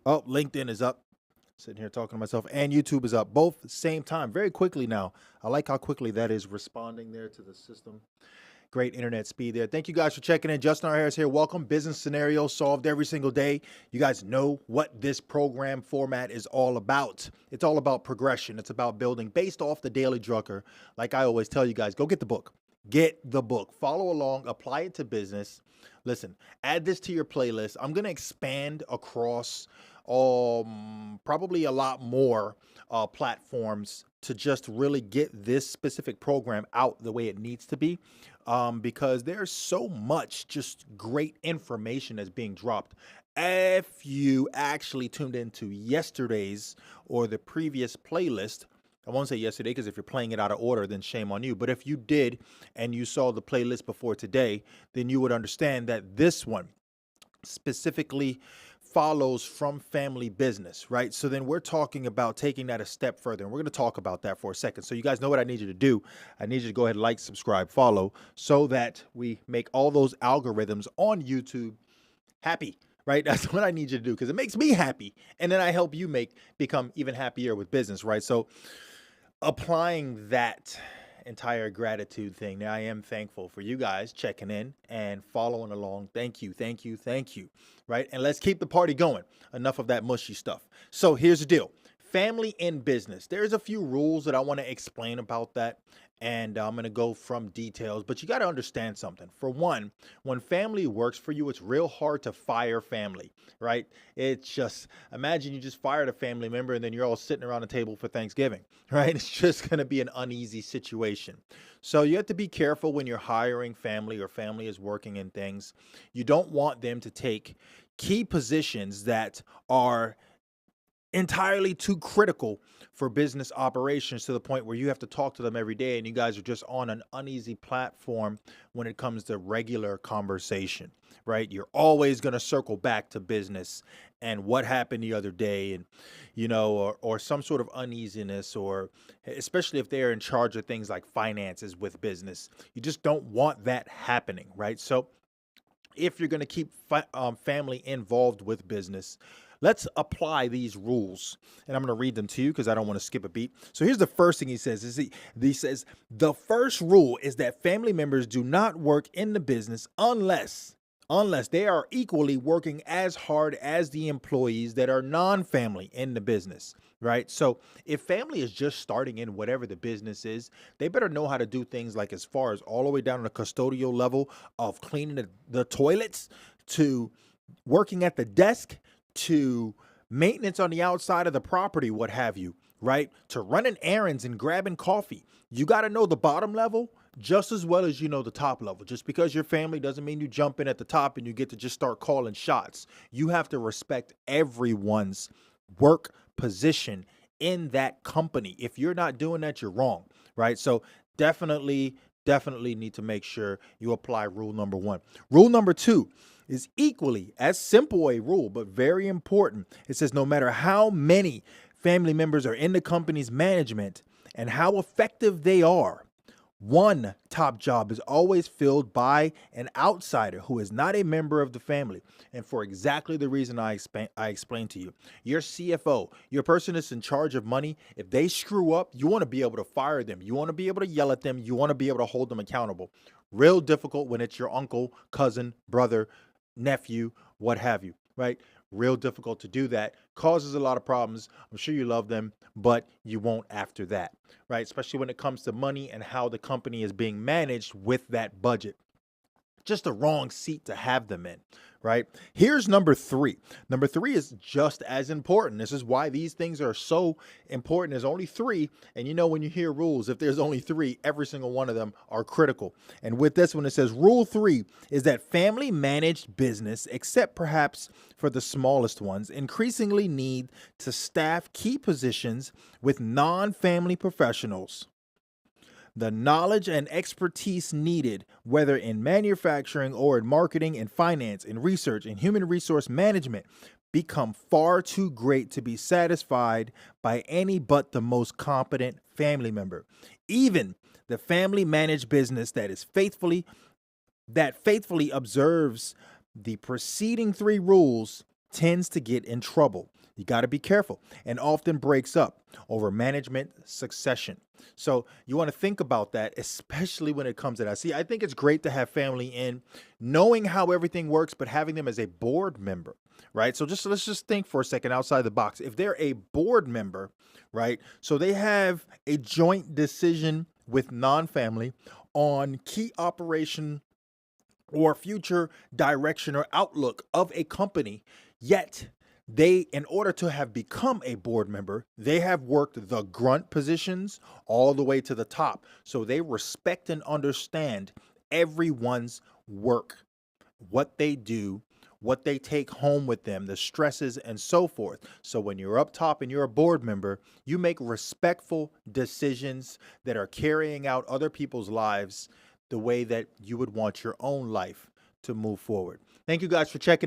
Oh, LinkedIn is up. Sitting here talking to myself, and YouTube is up. Both the same time, very quickly now. I like how quickly that is responding there to the system. Great internet speed there. Thank you guys for checking in. Justin R. Harris here. Welcome. Business scenario solved every single day. You guys know what this program format is all about. It's all about progression. It's about building based off the Daily Drucker. Like I always tell you guys, go get the book. Get the book. Follow along. Apply it to business. Listen, add this to your playlist. I'm going to expand across probably a lot more platforms to just really get this specific program out the way it needs to be, because there's so much just great information that's being dropped. If you actually tuned into yesterday's or the previous playlist, I won't say yesterday because if you're playing it out of order, then shame on you. But if you did and you saw the playlist before today, then you would understand that this one specifically follows from family business, right? So then we're talking about taking that a step further, and we're going to talk about that for a second. So you guys know what I need you to do. I need you to go ahead and like, subscribe, follow, so that we make all those algorithms on YouTube happy, right? That's what I need you to do, because it makes me happy, and then I help you become even happier with business, right? So applying that entire gratitude thing. Now, I am thankful for you guys checking in and following along. Thank you, thank you, thank you. Right? And let's keep the party going. Enough of that mushy stuff. So here's the deal. Family in business. There's a few rules that I want to explain about that. And I'm going to go from details, but you got to understand something. For one, when family works for you, it's real hard to fire family, right? It's just, imagine you just fired a family member and then you're all sitting around the table for Thanksgiving, right? It's just going to be an uneasy situation. So you have to be careful when you're hiring family or family is working in things. You don't want them to take key positions that are entirely too critical for business operations to the point where you have to talk to them every day and you guys are just on an uneasy platform when it comes to regular conversation, right? You're always going to circle back to business and what happened the other day, and or some sort of uneasiness, or especially if they're in charge of things like finances with business. You just don't want that happening, right? So if you're going to keep family involved with business, let's apply these rules. And I'm going to read them to you because I don't want to skip a beat. So here's the first thing he says. He says, the first rule is that family members do not work in the business unless they are equally working as hard as the employees that are non-family in the business, right? So if family is just starting in whatever the business is, they better know how to do things like as far as all the way down to the custodial level of cleaning the toilets, to working at the desk, to maintenance on the outside of the property, what have you, right? To running errands and grabbing coffee. You got to know the bottom level just as well as you know the top level. Just because your family doesn't mean you jump in at the top and you get to just start calling shots. You have to respect everyone's work position in that company. If you're not doing that, you're wrong, right? So definitely need to make sure you apply rule number one. Rule number two is equally as simple a rule, but very important. It says no matter how many family members are in the company's management and how effective they are, one top job is always filled by an outsider who is not a member of the family. And for exactly the reason I explained to you, your CFO, your person that's in charge of money, if they screw up, you want to be able to fire them. You want to be able to yell at them. You want to be able to hold them accountable. Real difficult when it's your uncle, cousin, brother, nephew, what have you, right? Real difficult to do that. Causes a lot of problems. I'm sure you love them, but you won't after that, right? Especially when it comes to money and how the company is being managed with that budget. Just the wrong seat to have them in, right? Here's number three. Number three is just as important. This is why these things are so important. There's only three. And when you hear rules, if there's only three, every single one of them are critical. And with this one, it says rule three is that family managed business, except perhaps for the smallest ones, increasingly need to staff key positions with non-family professionals. The knowledge and expertise needed, whether in manufacturing or in marketing and finance and research and human resource management, become far too great to be satisfied by any but the most competent family member. Even the family managed business that faithfully observes the preceding three rules tends to get in trouble. You got to be careful, and often breaks up over management succession. So you want to think about that, especially when it comes to that. See, I think it's great to have family in, knowing how everything works, but having them as a board member, right? So let's just think for a second outside the box. If they're a board member, right? So they have a joint decision with non-family on key operation or future direction or outlook of a company, yet they, in order to have become a board member, they have worked the grunt positions all the way to the top. So they respect and understand everyone's work, what they do, what they take home with them, the stresses and so forth. So when you're up top and you're a board member, you make respectful decisions that are carrying out other people's lives the way that you would want your own life to move forward. Thank you guys for checking